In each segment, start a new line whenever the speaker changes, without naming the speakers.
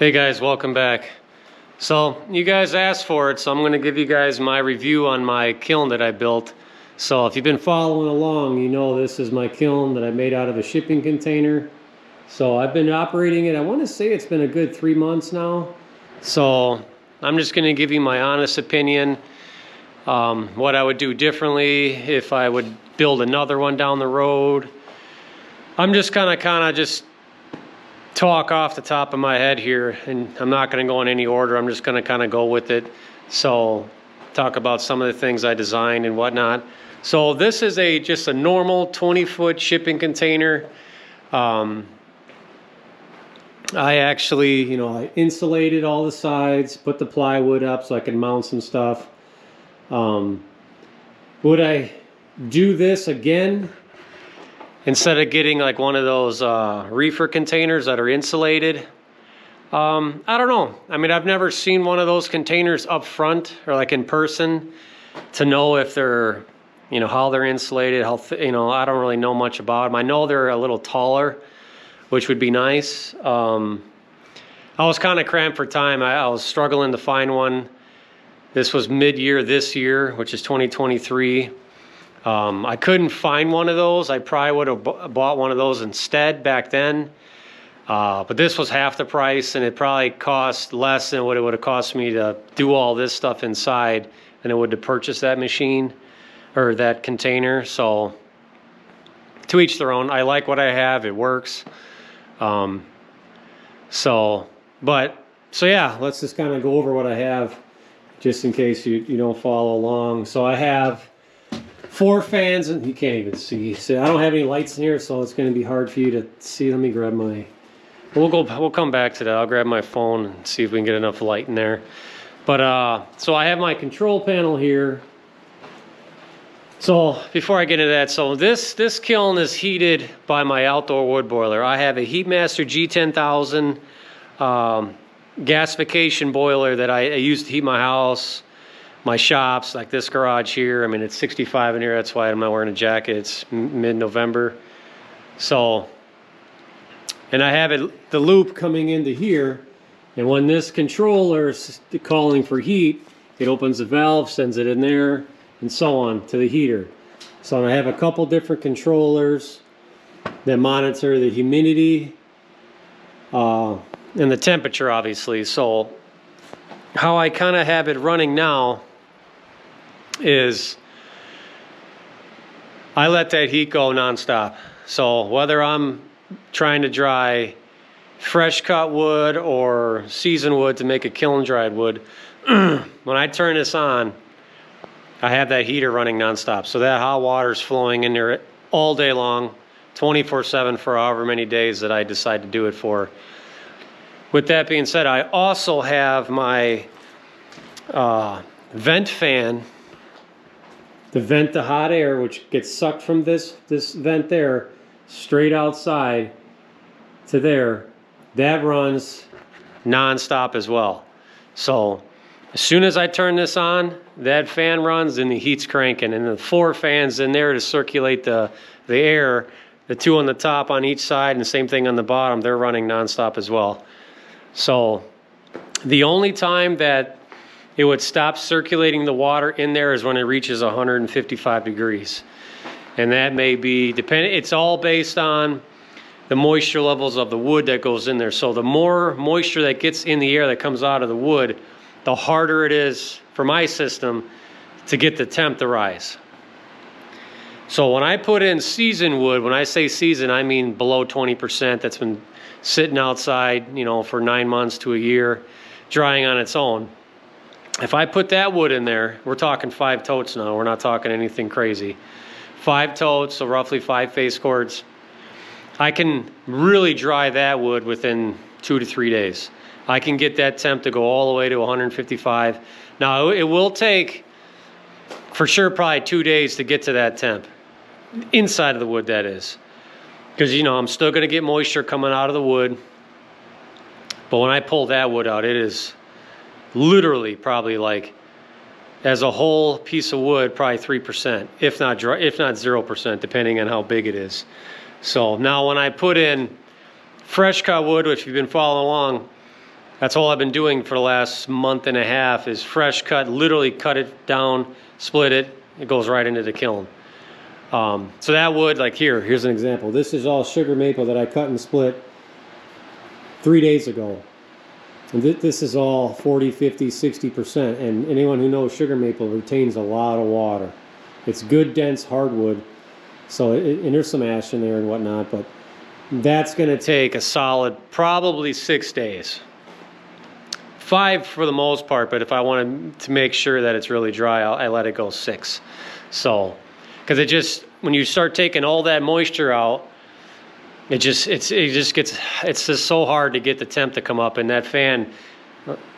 Hey guys, welcome back. So you guys asked for it, so I'm going to give you guys my review on my kiln that I built. So if you've been following along, you know this is my kiln that I made out of a shipping container. So I've been operating it, I want to say it's been a good 3 months now. So I'm just going to give you my honest opinion, what I would do differently if I would build another one down the road. I'm just kind of just talk off the top of my head here, and I'm not going to go in any order. I'm just going to kind of go with it. So talk about some of the things I designed and whatnot. So this is just a normal 20-foot shipping container. I actually, I insulated all the sides, put the plywood up so I can mount some stuff. Would I do this again? Instead of getting like one of those reefer containers that are insulated? I don't know. I mean, I've never seen one of those containers up front or like in person to know if they're, how they're insulated, how, I don't really know much about them. I know they're a little taller, which would be nice. I was kind of cramped for time. I was struggling to find one. This was mid-year this year, which is 2023. I couldn't find one of those. I probably would have bought one of those instead back then. But this was half the price, and it probably cost less than what it would have cost me to do all this stuff inside than it would to purchase that machine or that container. So to each their own. I like what I have. It works. So yeah, let's just kind of go over what I have just in case you don't follow along. So I have 4 fans, and you can't even see. So I don't have any lights in here, so it's going to be hard for you to see. Let me grab my. We'll come back to that. I'll grab my phone and see if we can get enough light in there. But so I have my control panel here. So before I get into that, so this kiln is heated by my outdoor wood boiler. I have a HeatMaster G10000 gasification boiler that I use to heat my house, my shops, like this garage here. I mean, it's 65 in here. That's why I'm not wearing a jacket. It's mid-November. So, and I have the loop coming into here. And when this controller is calling for heat, it opens the valve, sends it in there, and so on to the heater. So I have a couple different controllers that monitor the humidity and the temperature, obviously. So how I kind of have it running now is I let that heat go nonstop. So whether I'm trying to dry fresh cut wood or seasoned wood to make a kiln dried wood, when I turn this on, I have that heater running nonstop. So that hot water is flowing in there all day long, 24/7 for however many days that I decide to do it for. With that being said, I also have my vent fan to vent the hot air, which gets sucked from this vent there straight outside to there. That runs non-stop as well. So as soon as I turn this on, that fan runs and the heat's cranking, and the 4 fans in there to circulate the air, the 2 on the top on each side and the same thing on the bottom, they're running non-stop as well. So the only time that it would stop circulating the water in there is when it reaches 155 degrees. And that may be dependent, it's all based on the moisture levels of the wood that goes in there. So the more moisture that gets in the air that comes out of the wood, the harder it is for my system to get the temp to rise. So when I put in seasoned wood, when I say seasoned, I mean below 20% that's been sitting outside, for 9 months to a year, drying on its own. If I put that wood in there, we're talking 5 totes now. We're not talking anything crazy. 5 totes, so roughly 5 face cords. I can really dry that wood within 2 to 3 days. I can get that temp to go all the way to 155. Now, it will take, for sure, probably 2 days to get to that temp. Inside of the wood, that is. Because, I'm still going to get moisture coming out of the wood. But when I pull that wood out, it is literally probably like, as a whole piece of wood, probably 3%, if not 0%, depending on how big it is. So now when I put in fresh cut wood, which you've been following along, That's all I've been doing for the last month and a half is fresh cut, literally cut it down, split it, it goes right into the kiln. So that wood, like here's an example. This is all sugar maple that I cut and split 3 days ago. And this is all 40, 50, 60%. And anyone who knows sugar maple retains a lot of water. It's good, dense hardwood. So, and there's some ash in there and whatnot, but that's gonna take a solid, probably 6 days. 5 for the most part, but if I wanted to make sure that it's really dry, I let it go 6. So, because it just, when you start taking all that moisture out, it's just so hard to get the temp to come up. And that fan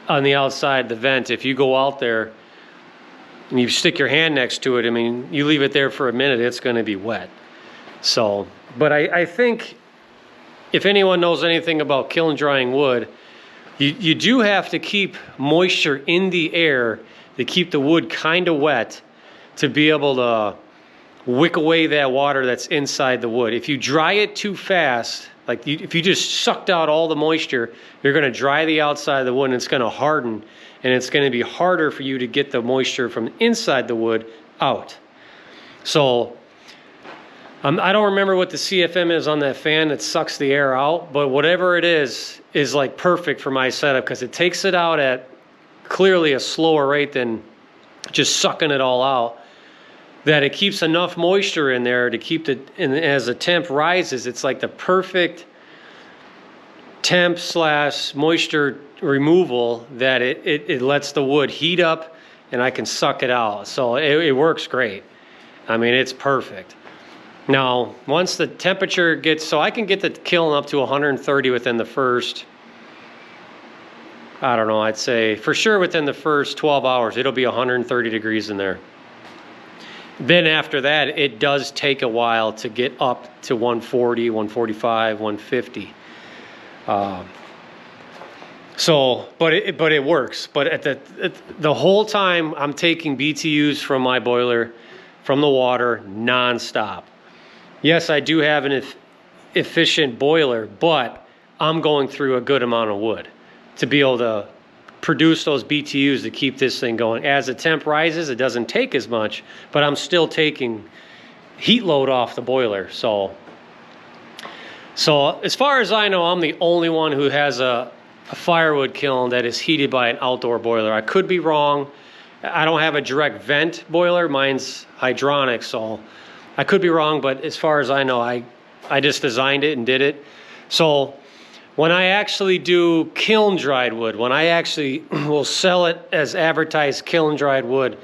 on the outside, the vent, if you go out there and you stick your hand next to it, I mean, you leave it there for a minute, it's going to be wet. So, but I think if anyone knows anything about kiln drying wood, you do have to keep moisture in the air to keep the wood kind of wet to be able to wick away that water that's inside the wood. If you dry it too fast, like if you just sucked out all the moisture, you're going to dry the outside of the wood and it's going to harden, and it's going to be harder for you to get the moisture from inside the wood out. So I don't remember what the CFM is on that fan that sucks the air out, but whatever it is like perfect for my setup because it takes it out at clearly a slower rate than just sucking it all out, that it keeps enough moisture in there to keep the, and as the temp rises, it's like the perfect temp / moisture removal that it lets the wood heat up and I can suck it out. So it works great. I mean, it's perfect. Now, once the temperature gets, so I can get the kiln up to 130 within the first, I don't know, I'd say for sure within the first 12 hours, it'll be 130 degrees in there. Then after that, it does take a while to get up to 140, 145, 150. So, but it works. But at the whole time, I'm taking BTUs from my boiler, from the water, nonstop. Yes, I do have an efficient boiler, but I'm going through a good amount of wood to be able to produce those BTUs to keep this thing going. As the temp rises, it doesn't take as much, but I'm still taking heat load off the boiler. So as far as I know, I'm the only one who has a firewood kiln that is heated by an outdoor boiler. I could be wrong. I don't have a direct vent boiler. Mine's hydronic, so I could be wrong, but as far as I know, I just designed it and did it. So when I actually do kiln dried wood, when I actually will sell it as advertised kiln dried wood,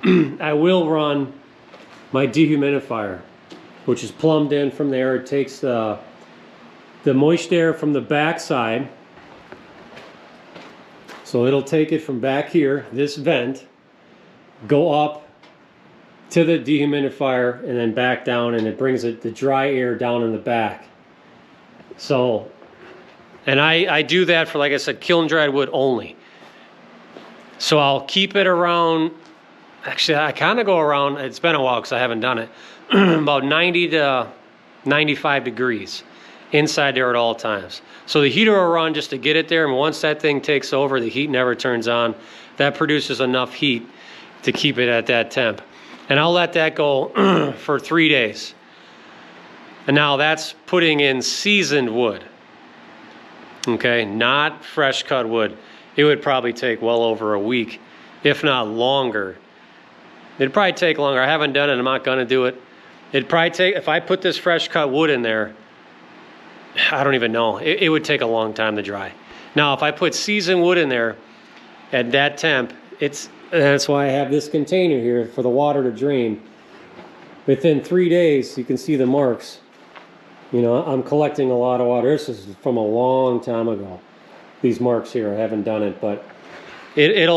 I will run my dehumidifier, which is plumbed in from there. It takes the moist air from the back side. So it'll take it from back here, this vent, go up to the dehumidifier and then back down, and it brings the dry air down in the back. So, and I do that for, like I said, kiln dried wood only. So I'll keep it around, actually I kind of go around, it's been a while because I haven't done it, about 90 to 95 degrees inside there at all times. So the heater will run just to get it there, and once that thing takes over, the heat never turns on. That produces enough heat to keep it at that temp. And I'll let that go for 3 days. And now that's putting in seasoned wood. Okay, not fresh cut wood. It would probably take well over a week, if not longer. It'd probably take longer. I haven't done it, I'm not gonna do it. It'd probably take, if I put this fresh cut wood in there, I don't even know. It would take a long time to dry. Now, if I put seasoned wood in there at that temp, that's why I have this container here for the water to drain. Within 3 days, you can see the marks. You know, I'm collecting a lot of water. This is from a long time ago. These marks here, I haven't done it, but it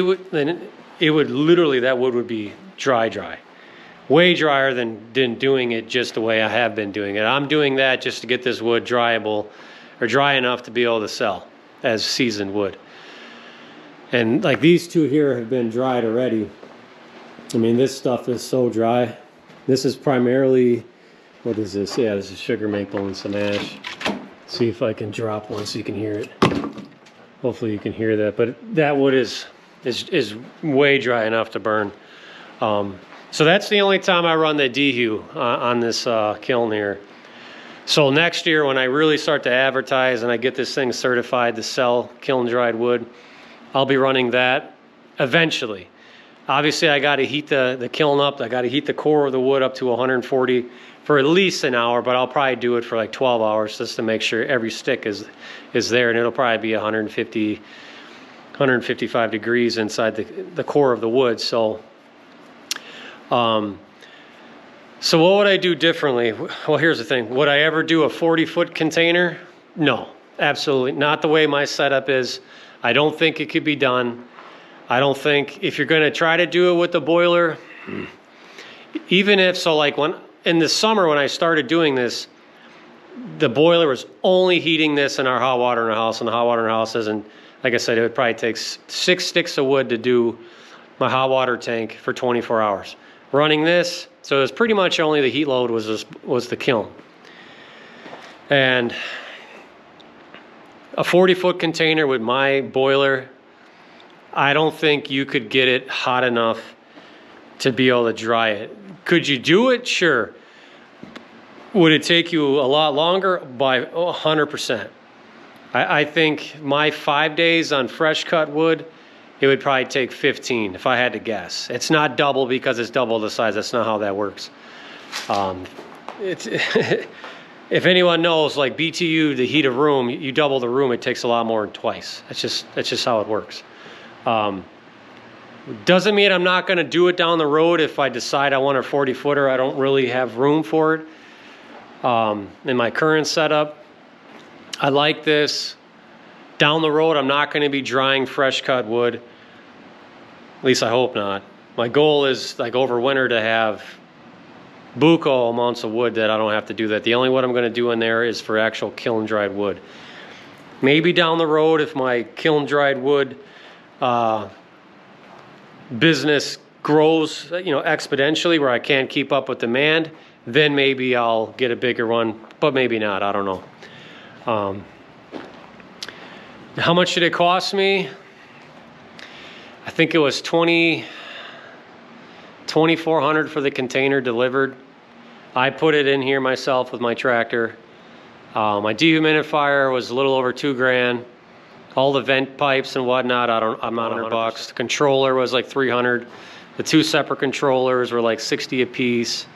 would literally, that wood would be dry. Way drier than doing it just the way I have been doing it. I'm doing that just to get this wood dryable, or dry enough to be able to sell as seasoned wood. And like these two here have been dried already. I mean, this stuff is so dry. This is primarily, what is this? Yeah, this is sugar maple and some ash. See if I can drop one so you can hear it. Hopefully you can hear that, but that wood is way dry enough to burn. So that's the only time I run the dehu on this kiln here. So next year when I really start to advertise and I get this thing certified to sell kiln dried wood, I'll be running that eventually. Obviously I got to heat the kiln up. I got to heat the core of the wood up to 140 for at least an hour, but I'll probably do it for like 12 hours just to make sure every stick is there, and it'll probably be 150, 155 degrees inside the core of the wood. So so what would I do differently? Well, here's the thing. Would I ever do a 40-foot container? No, absolutely not. The way my setup is, I don't think it could be done. I don't think if you're going to try to do it with the boiler, even if so, like when in the summer when I started doing this, the boiler was only heating this in our hot water in our house, and the hot water in our house isn't, like I said, it would probably take 6 sticks of wood to do my hot water tank for 24 hours. Running this, so it was pretty much only the heat load was the kiln. And a 40-foot container with my boiler, I don't think you could get it hot enough to be able to dry it. Could you do it? Sure. Would it take you a lot longer? By 100%. I think my 5 days on fresh cut wood, it would probably take 15 if I had to guess. It's not double because it's double the size. That's not how that works. If anyone knows, like BTU, to heat a room, you double the room, it takes a lot more than twice. That's just how it works. Doesn't mean I'm not going to do it down the road if I decide I want a 40-footer. I don't really have room for it in my current setup. I like this. Down the road, I'm not going to be drying fresh cut wood. At least I hope not. My goal is, like over winter, to have buco amounts of wood that I don't have to do that. The only wood I'm going to do in there is for actual kiln dried wood. Maybe down the road, if my kiln dried wood business grows, exponentially, where I can't keep up with demand, then maybe I'll get a bigger one, but maybe not. I don't know. How much did it cost me? I think it was $2,400 for the container delivered. I put it in here myself with my tractor. My dehumidifier was a little over $2,000. All the vent pipes and whatnot, I'm not $100. The controller was like $300. The 2 separate controllers were like $60 a piece.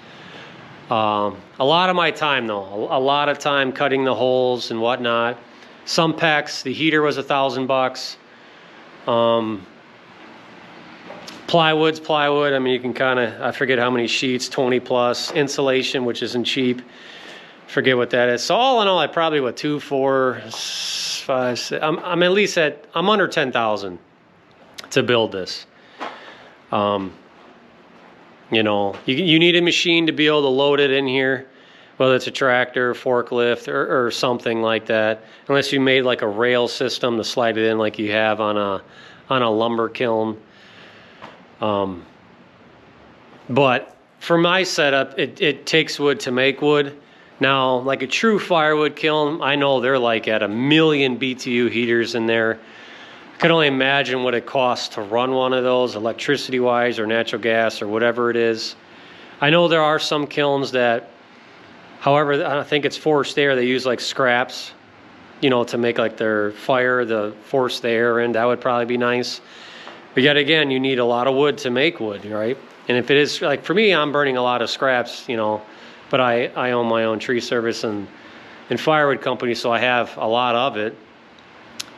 A lot of my time though, a lot of time cutting the holes and whatnot. Some PEX, the heater was $1,000. Plywood's plywood. I mean, you can kind of, I forget how many sheets, 20 plus. Insulation, which isn't cheap. Forget what that is. So all in all, I probably went 2, 4, 5, 6. I'm at least I'm under 10,000 to build this. You need a machine to be able to load it in here, whether it's a tractor, forklift, or something like that. Unless you made like a rail system to slide it in like you have on a lumber kiln. But for my setup, it takes wood to make wood. Now, like a true firewood kiln, I know they're like at 1,000,000 BTU heaters in there. I can only imagine what it costs to run one of those, electricity-wise or natural gas or whatever it is. I know there are some kilns that, however, I think it's forced air, they use like scraps, to make like their fire, the force the air in. That would probably be nice. But yet again, you need a lot of wood to make wood, right? And if it is, like for me, I'm burning a lot of scraps, but I own my own tree service and firewood company, so I have a lot of it.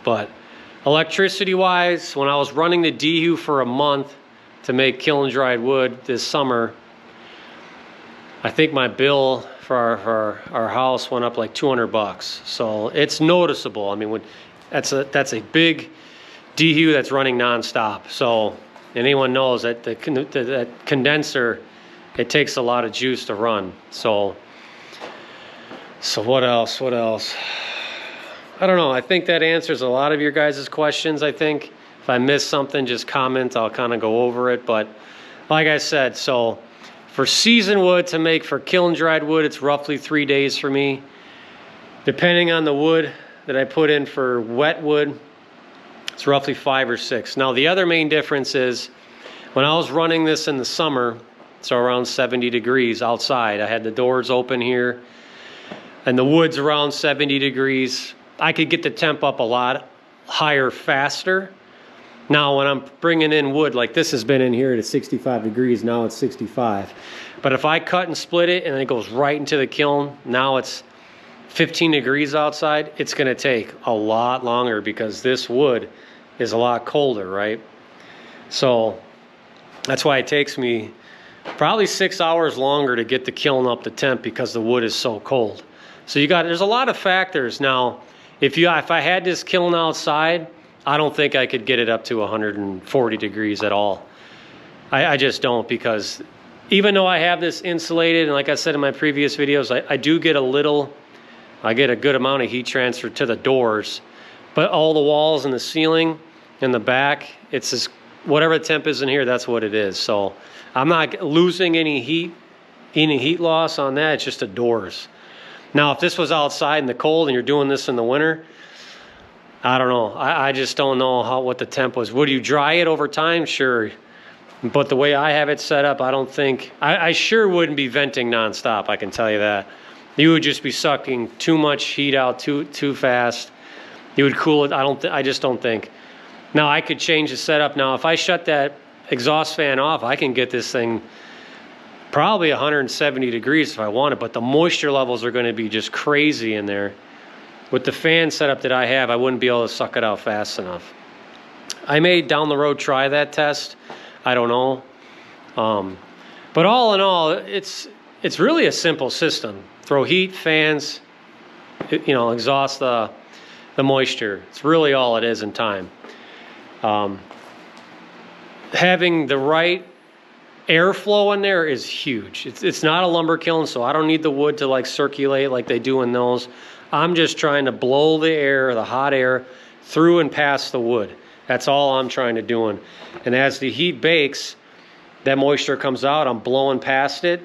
But electricity-wise, when I was running the dehu for a month to make kiln dried wood this summer, I think my bill for our house went up like $200. So it's noticeable. I mean, that's a big dehu that's running nonstop. So anyone knows that that condenser, it takes a lot of juice to run. So what else? I don't know. I think that answers a lot of your guys' questions, I think. If I missed something, just comment. I'll kind of go over it. But like I said, so for seasoned wood to make for kiln dried wood, it's roughly 3 days for me. Depending on the wood that I put in for wet wood, it's roughly 5 or 6. Now the other main difference is when I was running this in the summer, so around 70 degrees outside, I had the doors open here and the wood's around 70 degrees. I could get the temp up a lot higher faster. Now when I'm bringing in wood, like this has been in here at 65 degrees, now it's 65. But if I cut and split it and it goes right into the kiln, now it's 15 degrees outside, it's gonna take a lot longer because this wood is a lot colder, right? So that's why it takes me probably 6 hours longer to get the kiln up to temp because the wood is so cold. So there's a lot of factors. Now, if I had this kiln outside, I don't think I could get it up to 140 degrees at all. I just don't, because even though I have this insulated, and like I said in my previous videos, I do get I get a good amount of heat transfer to the doors, but all the walls and the ceiling and the back, it's just whatever the temp is in here, that's what it is. So I'm not losing any heat loss on that. It's just the doors. Now, if this was outside in the cold and you're doing this in the winter, I don't know. I just don't know what the temp was. Would you dry it over time? Sure. But the way I have it set up, I don't think, I sure wouldn't be venting nonstop, I can tell you that. You would just be sucking too much heat out too fast. You would cool it. I just don't think. Now I could change the setup. Now if I shut that exhaust fan off, I can get this thing probably 170 degrees if I want it, but the moisture levels are going to be just crazy in there. With the fan setup that I have, I wouldn't be able to suck it out fast enough. I may down the road try that test. I don't know. But all in all, it's really a simple system. Throw heat, fans, exhaust the moisture. It's really all it is in time. Having the right airflow in there is huge. It's not a lumber kiln, so I don't need the wood to like circulate like they do in those. I'm just trying to blow the air, the hot air, through and past the wood. That's all I'm trying to do. And as the heat bakes, that moisture comes out, I'm blowing past it.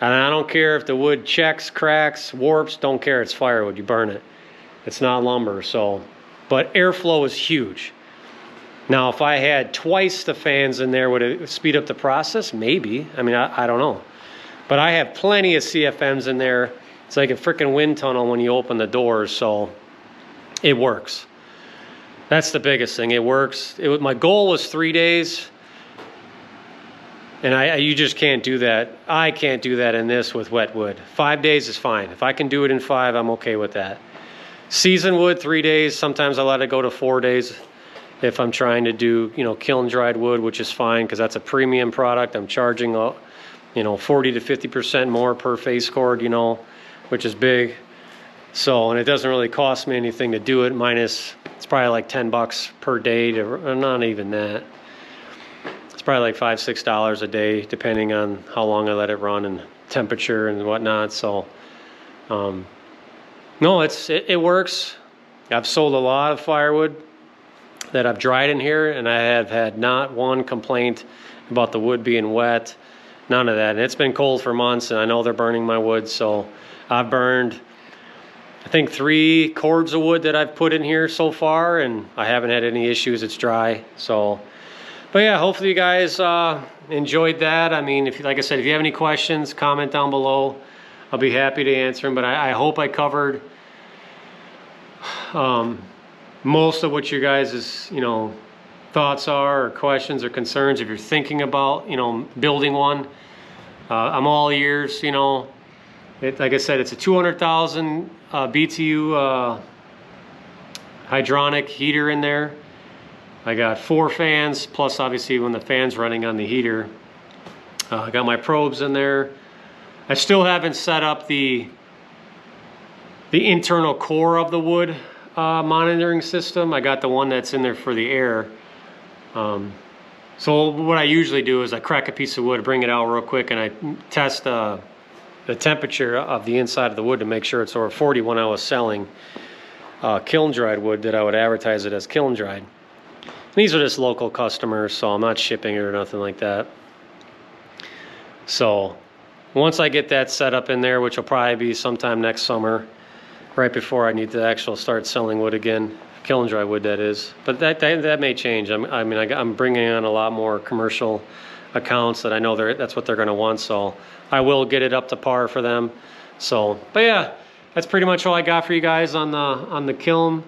And I don't care if the wood checks, cracks, warps, don't care, it's firewood, you burn it. It's not lumber, so. But airflow is huge. Now, if I had twice the fans in there, would it speed up the process? Maybe. I mean, I don't know. But I have plenty of CFMs in there. It's like a freaking wind tunnel when you open the doors, so it works. That's the biggest thing. It works. My goal was 3 days, and you just can't do that. I can't do that in this with wet wood. 5 days is fine. If I can do it in 5, I'm okay with that. Seasoned wood, 3 days. Sometimes I let it go to 4 days if I'm trying to do, kiln dried wood, which is fine because that's a premium product. I'm charging, 40 to 50% more per face cord, which is big. So, and it doesn't really cost me anything to do it, minus it's probably like $10 per day not even that. It's probably like $5-6 a day, depending on how long I let it run and temperature and whatnot. So, no, it works. I've sold a lot of firewood that I've dried in here, and I have had not one complaint about the wood being wet, none of that. And it's been cold for months, and I know they're burning my wood, so I've burned, I think, 3 cords of wood that I've put in here so far, and I haven't had any issues. It's dry. So, but yeah, hopefully you guys enjoyed that. I mean, like I said, if you have any questions, comment down below. I'll be happy to answer them. But I hope I covered most of what your guys' thoughts are, or questions or concerns if you're thinking about building one. I'm all ears. Like I said, it's a 200,000 BTU hydronic heater in there. I got 4 fans, plus obviously when the fan's running on the heater. I got my probes in there. I still haven't set up the internal core of the wood monitoring system. I got the one that's in there for the air. So what I usually do is I crack a piece of wood, bring it out real quick, and I test the temperature of the inside of the wood to make sure it's over 40 when I was selling kiln dried wood that I would advertise it as kiln dried. And these are just local customers, so I'm not shipping it or nothing like that. So once I get that set up in there, which will probably be sometime next summer, right before I need to actually start selling wood again, kiln dry wood that is. But that may change. I'm bringing on a lot more commercial accounts that I know that's what they're going to want, so I will get it up to par for them. So, but yeah, that's pretty much all I got for you guys on the kiln.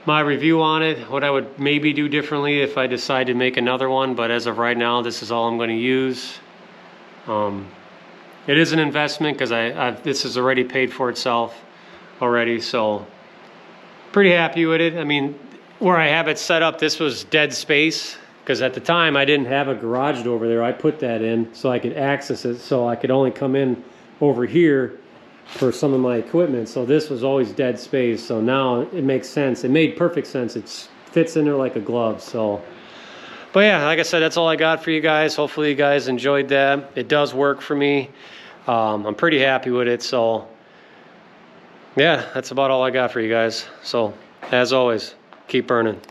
My review on it, what I would maybe do differently if I decide to make another one, but as of right now, this is all I'm going to use. It is an investment because this has already paid for itself already, so pretty happy with it. I mean, where I have it set up, this was dead space because at the time I didn't have a garage door over there. I put that in so I could access it, so I could only come in over here for some of my equipment. So this was always dead space. So now it makes sense. It made perfect sense. It fits in there like a glove. So, but yeah, like I said, that's all I got for you guys. Hopefully you guys enjoyed that. It does work for me. I'm pretty happy with it. So yeah, that's about all I got for you guys. So as always, keep burning.